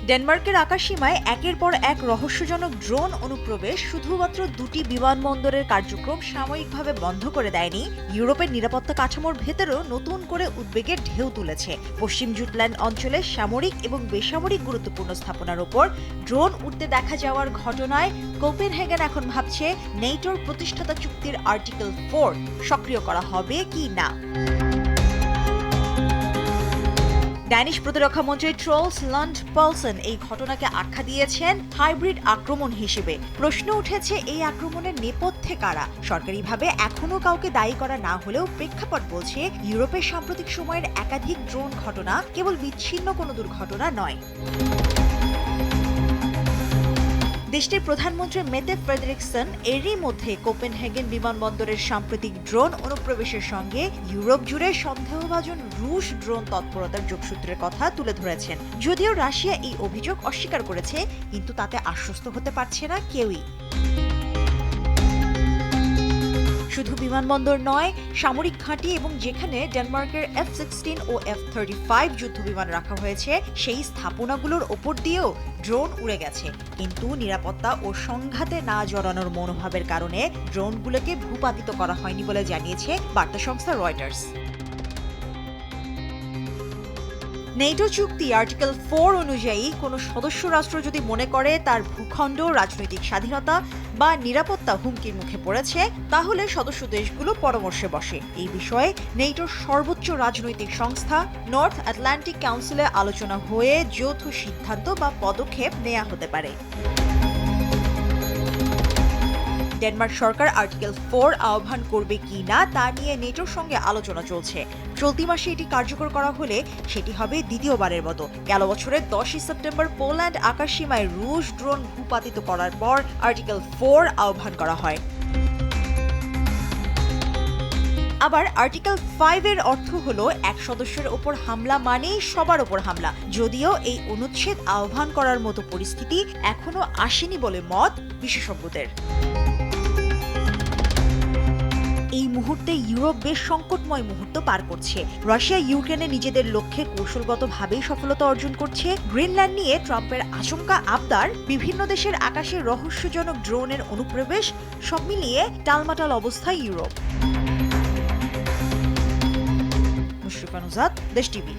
ডেনমার্কের আকাশসীমায় একের পর এক রহস্যজনক ড্রোন অনুপ্রবেশ শুধুমাত্র দুটি বিমানবন্দরের কার্যক্রম সাময়িকভাবে বন্ধ করে দেয়নি, ইউরোপের নিরাপত্তা কাঠামোর ভেতরেও নতুন করে উদ্বেগের ঢেউ তুলেছে। পশ্চিম জুটল্যান্ড অঞ্চলে সামরিক এবং বেসামরিক গুরুত্বপূর্ণ স্থাপনার ওপর ড্রোন উঠতে দেখা যাওয়ার ঘটনায় কোপেনহেগেন এখন ভাবছে নেটোর প্রতিষ্ঠাতা চুক্তির আর্টিকেল 4 সক্রিয় করা হবে কি না। ড্যানিশ প্রতিরক্ষা মন্ত্রী ট্রলস লন্ড পলসন এই ঘটনাকে আখ্যা দিয়েছেন হাইব্রিড আক্রমণ হিসেবে। প্রশ্ন উঠেছে, এই আক্রমণের নেপথ্যে কারা? সরকারিভাবে এখনও কাউকে দায়ী করা না হলেও প্রেক্ষাপট বলছে ইউরোপের সাম্প্রতিক সময়ের একাধিক ড্রোন ঘটনা কেবল বিচ্ছিন্ন কোনো দুর্ঘটনা নয়। দেশটির প্রধানমন্ত্রী মেতে ফ্রেডরিকসন এরই মধ্যে কোপেনহেগেন বিমানবন্দরের সাম্প্রতিক ড্রোন অনুপ্রবেশের সঙ্গে ইউরোপ জুড়ে সন্দেহভাজন রুশ ড্রোন তৎপরতার যোগসূত্রের কথা তুলে ধরেছেন। যদিও রাশিয়া এই অভিযোগ অস্বীকার করেছে, কিন্তু তাতে আশ্বস্ত হতে পারছে না কেউই। শুধু বিমানবন্দর নয়, সামরিক ঘাঁটি এবং যেখানে ডেনমার্কের F-16 ও F-35 যুদ্ধবিমান রাখা হয়েছে সেই স্থাপনাগুলোর ওপর দিয়েও ড্রোন উড়ে গেছে। কিন্তু নিরাপত্তা ও সংঘাতে না জড়ানোর মনোভাবের কারণে ড্রোনগুলোকে ভূপাতিত করা হয়নি বলে জানিয়েছে বার্তা সংস্থা রয়টার্স। নেটো চুক্তি আর্টিকেল 4 অনুযায়ী কোনো সদস্য রাষ্ট্র যদি মনে করে তার ভূখণ্ড, রাজনৈতিক স্বাধীনতা বা নিরাপত্তা হুমকির মুখে পড়েছে, তাহলে সদস্য দেশগুলো পরামর্শে বসে। এই বিষয়ে নেটোর সর্বোচ্চ রাজনৈতিক সংস্থা নর্থ আটলান্টিক কাউন্সিলে আলোচনা হয়ে যৌথ সিদ্ধান্ত বা পদক্ষেপ নেওয়া হতে পারে। ডেনমার্ক সরকার আর্টিকেল 4 আহ্বান করবে কি না তা নিয়ে নেটোর সঙ্গে আলোচনা চলছে। চলতি মাসে এটি কার্যকর করা হলে সেটি হবে দ্বিতীয়বারের মতো। গেল বছরের 10 সেপ্টেম্বর পোল্যান্ড আকাশসীমায় রুশ ড্রোন ভূপাতিত করার পর আর্টিকেল 4 আহ্বান করা হয়। আবার আর্টিকেল 5 এর অর্থ হলো এক সদস্যের ওপর হামলা মানেই সবার ওপর হামলা। যদিও এই অনুচ্ছেদ আহ্বান করার মতো পরিস্থিতি এখনো আসেনি বলে মত বিশেষজ্ঞদের। এই মুহূর্তে ইউরোপ বেশ সংকটময় মুহূর্ত পার করছে। রাশিয়া ইউক্রেনে নিজেদের লক্ষ্যে কৌশলগতভাবেই সফলতা অর্জন করছে। গ্রিনল্যান্ড নিয়ে ট্রাম্পের আশঙ্কা আবদার, বিভিন্ন দেশের আকাশে রহস্যজনক ড্রোনের অনুপ্রবেশ, সব মিলিয়ে টালমাটাল অবস্থায় ইউরোপ। মুশরিফা নুজাত, দেশ টিভি।